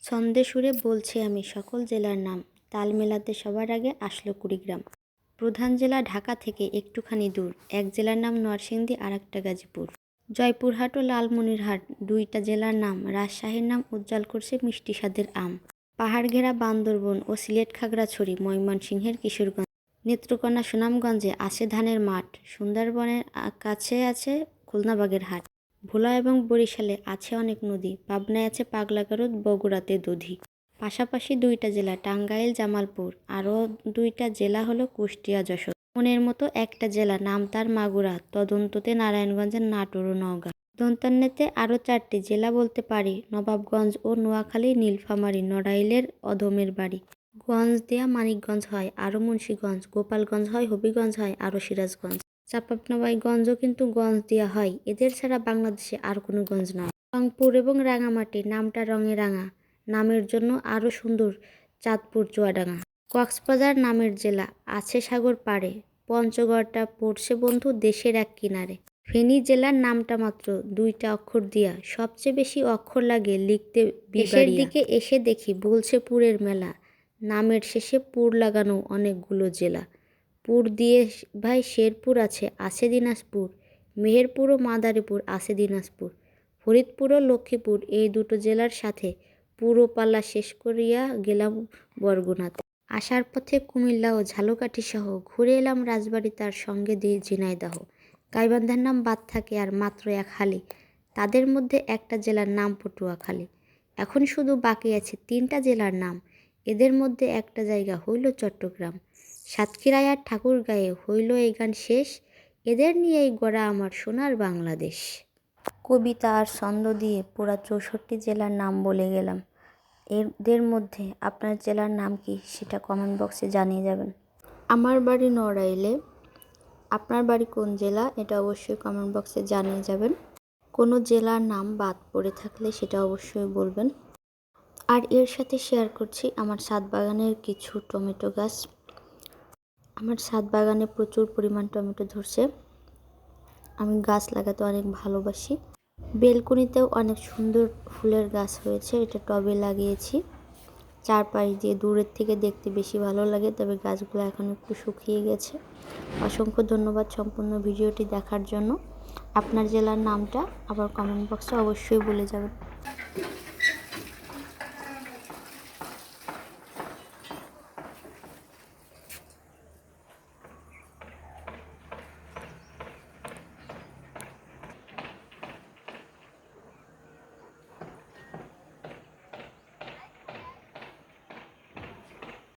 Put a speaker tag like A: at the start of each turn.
A: ছন্দে সুরে বলছি আমি সকল জেলার নাম, তাল মেলাতে সবার আগে আসলো কুড়িগ্রাম। প্রধান জেলা ঢাকা থেকে একটুখানি দূর, এক জেলার নাম নরসিংদী আর একটা গাজীপুর। জয়পুরহাট ও লালমনিরহাট দুইটা জেলার নাম, রাজশাহীর নাম উজ্জ্বল করছে মিষ্টি স্বাদের আম। পাহাড় ঘেরা বান্দরবন ও সিলেট খাগড়াছড়ি, ময়মনসিংহের কিশোরগঞ্জ, নেত্রকোনা সুনামগঞ্জে আছে ধানের মাঠ, সুন্দরবনের কাছে আছে খুলনা বাগের হাট, ভোলা এবং বরিশালে আছে অনেক নদী, পাবনায় আছে পাগলাগারদ, বগুড়াতে দধি। পাশাপাশি দুইটা জেলা টাঙ্গাইল জামালপুর, আরও দুইটা জেলা হলো কুষ্টিয়া যশোর। মনের মতো একটা জেলা, নাম তার মাগুরা, তদন্ততে নারায়ণগঞ্জের নাটোর ও নওগাঁ। দন্তান্নেতে আরও 4টি জেলা বলতে পারি, নবাবগঞ্জ ও নোয়াখালী, নীলফামারী, নড়াইলের অধমের বাড়ি। গঞ্জ দেয়া মানিকগঞ্জ হয়, আরও মুন্সীগঞ্জ, গোপালগঞ্জ হয়, হবিগঞ্জ হয়, আরও সিরাজগঞ্জ। চাঁপাবনবাবগঞ্জও কিন্তু গঞ্জ দেওয়া হয়, এদের ছাড়া বাংলাদেশে আর কোনো গঞ্জ নয়। রংপুর এবং রাঙামাটি, নামটা রঙে রাঙা, নামের জন্য আরও সুন্দর চাঁদপুর চুয়াডাঙ্গা। কক্সবাজার নামের জেলা, আছে সাগর পাড়ে, পঞ্চগড়টা পড়ছে বন্ধু দেশের এক কিনারে। ফেনী জেলার নামটা মাত্র 2টা অক্ষর দিয়া, সবচেয়ে বেশি অক্ষর লাগে লিখতে দেশের দিকে এসে দেখি বলছে পুরের মেলা, নামের শেষে পুর লাগানো অনেকগুলো জেলা। পুর দিয়ে ভাই শেরপুর আছে, আছে দিনাজপুর, মেহেরপুর ও মাদারীপুর আছে দিনাজপুর, ফরিদপুর ও লক্ষ্মীপুর, এই দুটো জেলার সাথে পুরো পাল্লা শেষ করিয়া গেলাম বরগুনাতে। আসার পথে কুমিল্লা ও ঝালকাঠি সহ ঘুরে এলাম রাজবাড়ী, তার সঙ্গে দিয়ে ঝিনাইদহ। গাইবান্ধার নাম বাদ থাকে আর মাত্র এক হালি, তাদের মধ্যে একটা জেলার নাম পটুয়াখালী। এখন শুধু বাকি আছে 3টা জেলার নাম, এদের মধ্যে একটা জায়গা হইল চট্টগ্রাম। সাতক্ষীরায় আর ঠাকুরগাঁয়ে হইল এই গান শেষ, এদের নিয়েই গড়া আমার সোনার বাংলাদেশ। কবিতা আর ছন্দ দিয়ে পুরা 64 জেলার নাম বলে গেলাম। এদের মধ্যে আপনার জেলার নাম কি সেটা কমেন্ট বক্সে জানিয়ে যাবেন। আমার বাড়ি নড়াইলে, আপনার বাড়ি কোন জেলা এটা অবশ্যই কমেন্ট বক্সে জানিয়ে যাবেন। কোনো জেলার নাম বাদ পড়ে থাকলে সেটা অবশ্যই বলবেন। আর এর সাথে শেয়ার করছি আমার ছাদ বাগানের কিছু টমেটো গাছ। আমার ছাদ বাগানে প্রচুর পরিমাণ টমেটো ধরছে। আমি গাছ লাগাতে অনেক ভালোবাসি। বেলকনিতেও অনেক সুন্দর ফুলের গাছ হয়েছে, এটা টবে লাগিয়েছি। চারপাশ দিয়ে দূরের থেকে দেখতে বেশি ভালো লাগে, তবে গাছগুলো এখন একটু শুকিয়ে গেছে। অসংখ্য ধন্যবাদ সম্পূর্ণ ভিডিওটি দেখার জন্য। আপনার জেলার নামটা আবার কমেন্ট বক্সে অবশ্যই বলে যাবেন।